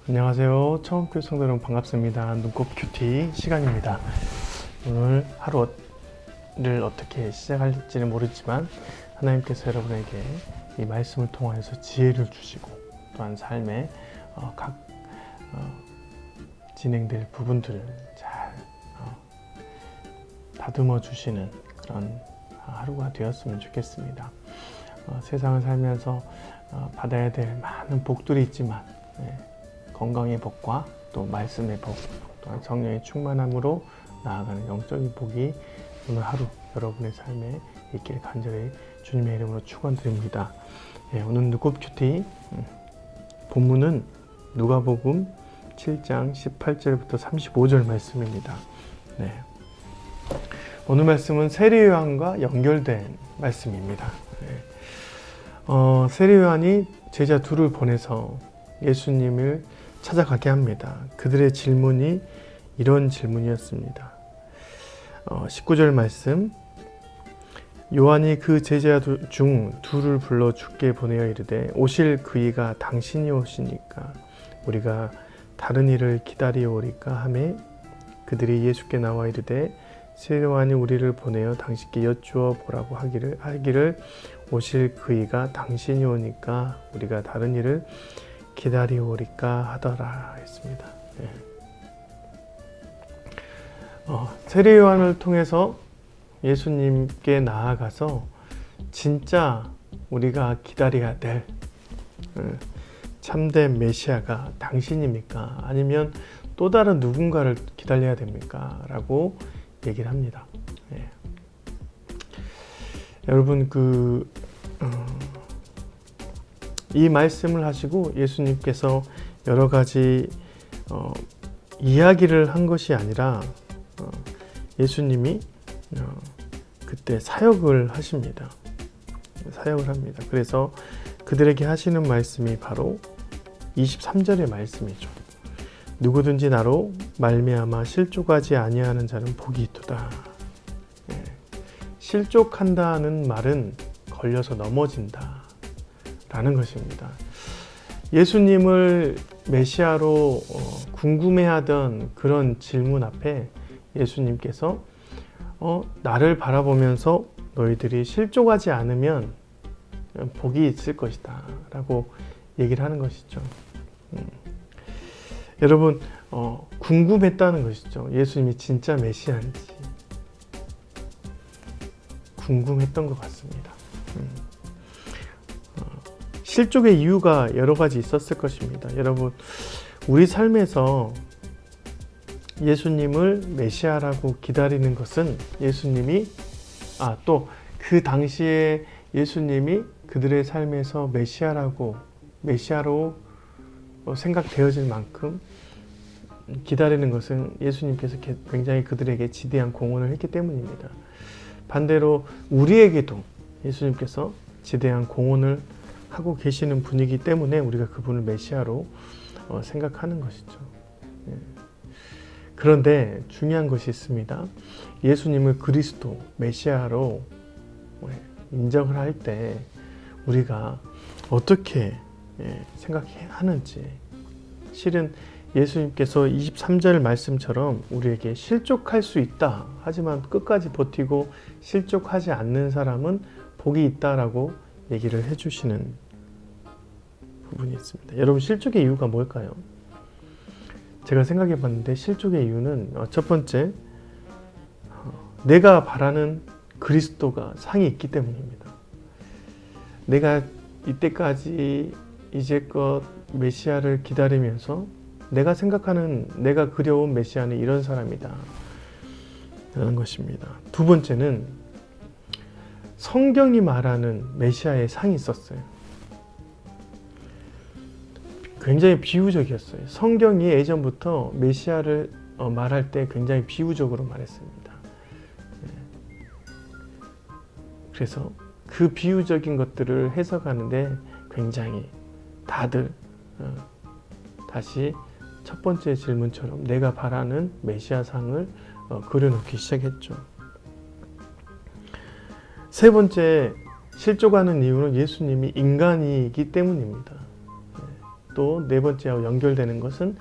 안녕하세요. 처음 교 성도 여러분 반갑습니다. 눈곱 큐티 시간입니다. 오늘 하루를 어떻게 시작할지는 모르지만 하나님께서 여러분에게 이 말씀을 통하여서 지혜를 주시고 또한 삶의 각 진행될 부분들을 잘 다듬어 주시는 그런 하루가 되었으면 좋겠습니다. 세상을 살면서 받아야 될 많은 복들이 있지만 건강의 복과 또 말씀의 복, 또한 성령의 충만함으로 나아가는 영적인 복이 오늘 하루 여러분의 삶에 있기를 간절히 주님의 이름으로 축원드립니다. 오늘 눈곱 큐티 본문은 누가복음 7장 18절부터 35절 말씀입니다. 오늘 말씀은 세례요한과 연결된 말씀입니다. 세례요한이 제자 둘을 보내서 예수님을 찾아가게 합니다. 그들의 질문이 이런 질문이었습니다. 19절 말씀, 요한이 그 제자 중 둘을 불러 주께 보내어 이르되 오실 그이가 당신이 오시니까 우리가 다른 이를 기다리오리까 하매 그들이 예수께 나와 이르되 세례요한이 우리를 보내어 당신께 여쭈어 보라고 하기를 오실 그이가 당신이 오니까 우리가 다른 이를 기다리오리까 하더라 했습니다. 세례요한을 통해서 예수님께 나아가서 진짜 우리가 기다려야 될 참된 메시아가 당신입니까? 아니면 또 다른 누군가를 기다려야 됩니까? 라고 얘기를 합니다. 여러분 이 말씀을 하시고 예수님께서 여러 가지 이야기를 한 것이 아니라 예수님이 그때 사역을 하십니다. 사역을 합니다. 그래서 그들에게 하시는 말씀이 바로 23절의 말씀이죠. 누구든지 나로 말미암아 실족하지 아니하는 자는 복이 있도다. 실족한다는 말은 걸려서 넘어진다 라는 것입니다. 예수님을 메시아로 궁금해하던 그런 질문 앞에 예수님께서 나를 바라보면서 너희들이 실족하지 않으면 복이 있을 것이다 라고 얘기를 하는 것이죠. 여러분 궁금했다는 것이죠. 예수님이 진짜 메시아인지 궁금했던 것 같습니다. 실족의 이유가 여러 가지 있었을 것입니다. 여러분, 우리 삶에서 예수님을 메시아라고 기다리는 것은 예수님이 또 그 당시에 예수님이 그들의 삶에서 메시아로 생각되어질 만큼 기다리는 것은 예수님께서 굉장히 그들에게 지대한 공헌을 했기 때문입니다. 반대로 우리에게도 예수님께서 지대한 공헌을 하고 계시는 분이기 때문에 우리가 그분을 메시아로 생각하는 것이죠. 그런데 중요한 것이 있습니다. 예수님을 그리스도, 메시아로 인정을 할 때 우리가 어떻게 생각하는지, 실은 예수님께서 23절 말씀처럼 우리에게 실족할 수 있다. 하지만 끝까지 버티고 실족하지 않는 사람은 복이 있다라고 얘기를 해주시는 부분이 있습니다. 여러분, 실족의 이유가 뭘까요? 제가 생각해 봤는데 실족의 이유는 첫 번째, 내가 바라는 그리스도가 상이 있기 때문입니다. 내가 이때까지 이제껏 메시아를 기다리면서 내가 생각하는, 내가 그려온 메시아는 이런 사람이다 라는 것입니다. 두 번째는 성경이 말하는 메시아의 상이 있었어요. 굉장히 비유적이었어요. 성경이 예전부터 메시아를 말할 때 굉장히 비유적으로 말했습니다. 그래서 그 비유적인 것들을 해석하는데 굉장히 다들 다시 첫 번째 질문처럼 내가 바라는 메시아상을 그려놓기 시작했죠. 세 번째, 실족하는 이유는 예수님이 인간이기 때문입니다. 또 네 번째하고 연결되는 것은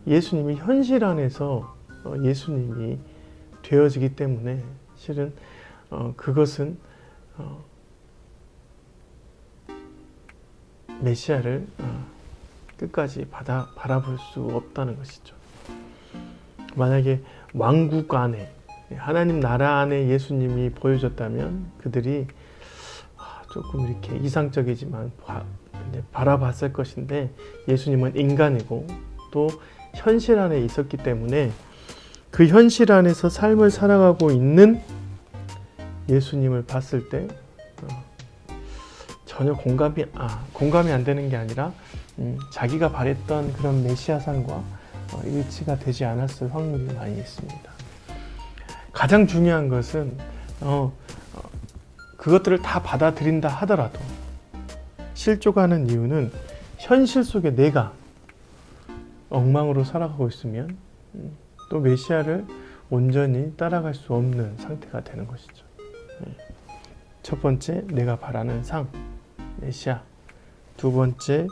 예수님이 현실 안에서 예수님이 되어지기 때문에 실은 그것은 메시아를 끝까지 바라볼 수 없다는 것이죠. 만약에 왕국 안에 하나님 나라 안에 예수님이 보여졌다면 그들이 조금 이렇게 이상적이지만 바라봤을 것인데 예수님은 인간이고 또 현실 안에 있었기 때문에 그 현실 안에서 삶을 살아가고 있는 예수님을 봤을 때 전혀 공감이 안 되는 게 아니라 자기가 바랬던 그런 메시아상과 일치가 되지 않았을 확률이 많이 있습니다. 가장 중요한 것은 그것들을 다 받아들인다 하더라도 실족하는 이유는 현실 속에 내가 엉망으로 살아가고 있으면 또 메시아를 온전히 따라갈 수 없는 상태가 되는 것이죠. 첫 번째, 내가 바라는 상, 메시아. 두 번째,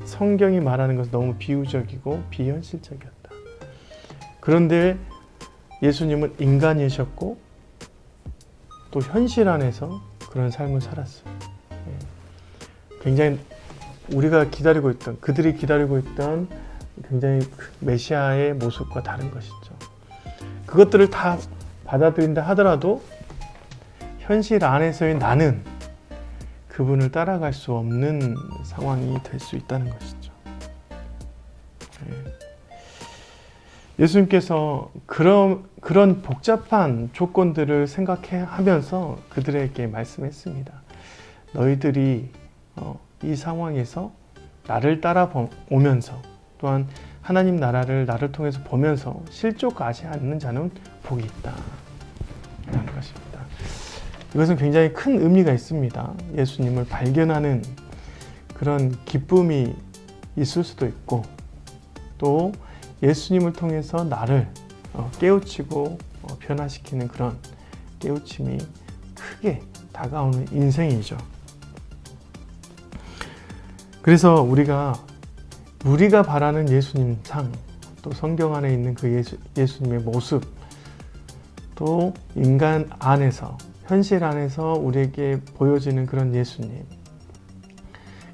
성경이 말하는 것은 너무 비유적이고 비현실적이었다. 그런데 예수님은 인간이셨고 또 현실 안에서 그런 삶을 살았어요. 굉장히 우리가 기다리고 있던, 그들이 기다리고 있던 굉장히 메시아의 모습과 다른 것이죠. 그것들을 다 받아들인다 하더라도 현실 안에서의 나는 그분을 따라갈 수 없는 상황이 될 수 있다는 것이죠. 예수님께서 그런 복잡한 조건들을 생각하면서 그들에게 말씀했습니다. 너희들이 이 상황에서 나를 따라오면서 또한 하나님 나라를 나를 통해서 보면서 실족하지 않는 자는 복이 있다 라는 것입니다. 이것은 굉장히 큰 의미가 있습니다. 예수님을 발견하는 그런 기쁨이 있을 수도 있고 또 예수님을 통해서 나를 깨우치고 변화시키는 그런 깨우침이 크게 다가오는 인생이죠. 그래서 우리가 바라는 예수님 상, 또 성경 안에 있는 그 예수님의 모습, 또 인간 안에서, 현실 안에서 우리에게 보여지는 그런 예수님,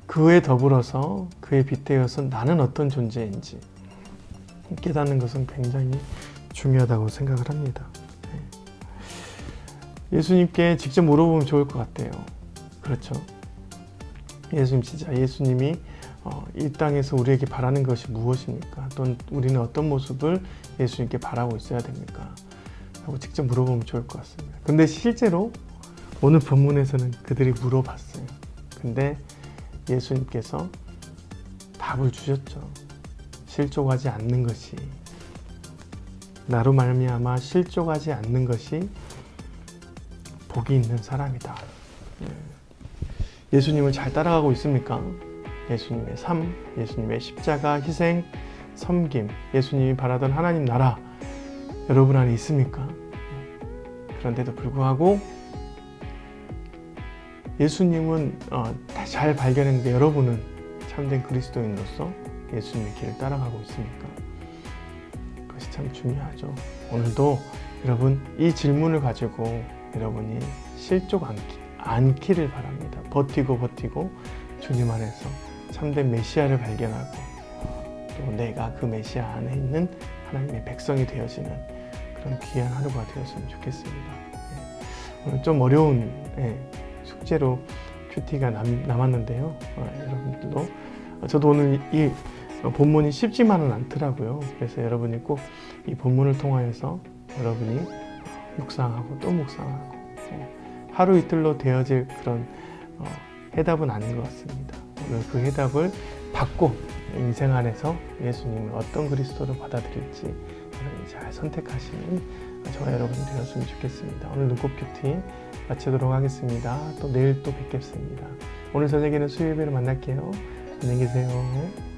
그에 더불어서 그에 빗대어서 나는 어떤 존재인지 깨닫는 것은 굉장히 중요하다고 생각을 합니다. 예수님께 직접 물어보면 좋을 것 같아요. 그렇죠? 예수님이 이 땅에서 우리에게 바라는 것이 무엇입니까? 또는 우리는 어떤 모습을 예수님께 바라고 있어야 됩니까? 하고 직접 물어보면 좋을 것 같습니다. 근데 실제로 오늘 본문에서는 그들이 물어봤어요. 근데 예수님께서 답을 주셨죠. 실족하지 않는 것이, 나로 말미암아 실족하지 않는 것이 복이 있는 사람이다. 예수님을 잘 따라가고 있습니까? 예수님의 삶, 예수님의 십자가, 희생, 섬김, 예수님이 바라던 하나님 나라 여러분 안에 있습니까? 그런데도 불구하고 예수님은 잘 발견했는데 여러분은 참된 그리스도인으로서 예수님의 길을 따라가고 있습니까? 그것이 참 중요하죠. 오늘도 여러분 이 질문을 가지고 여러분이 실족 않기를 바랍니다. 버티고 주님 안에서 참된 메시아를 발견하고 또 내가 그 메시아 안에 있는 하나님의 백성이 되어지는 그런 귀한 하루가 되었으면 좋겠습니다. 오늘 좀 어려운 숙제로 큐티가 남았는데요. 여러분들도 저도 오늘 이 본문이 쉽지만은 않더라고요. 그래서 여러분이 꼭 이 본문을 통하여서 여러분이 묵상하고 또 묵상하고 하루 이틀로 되어질 그런 해답은 아닌 것 같습니다. 오늘 그 해답을 받고 인생 안에서 예수님을 어떤 그리스도로 받아들일지 여러분이 잘 선택하시는 저와 여러분이 되었으면 좋겠습니다. 오늘 눈꽃 큐티 마치도록 하겠습니다. 또 내일 또 뵙겠습니다. 오늘 저녁에는 수요일에 만날게요. 안녕히 계세요.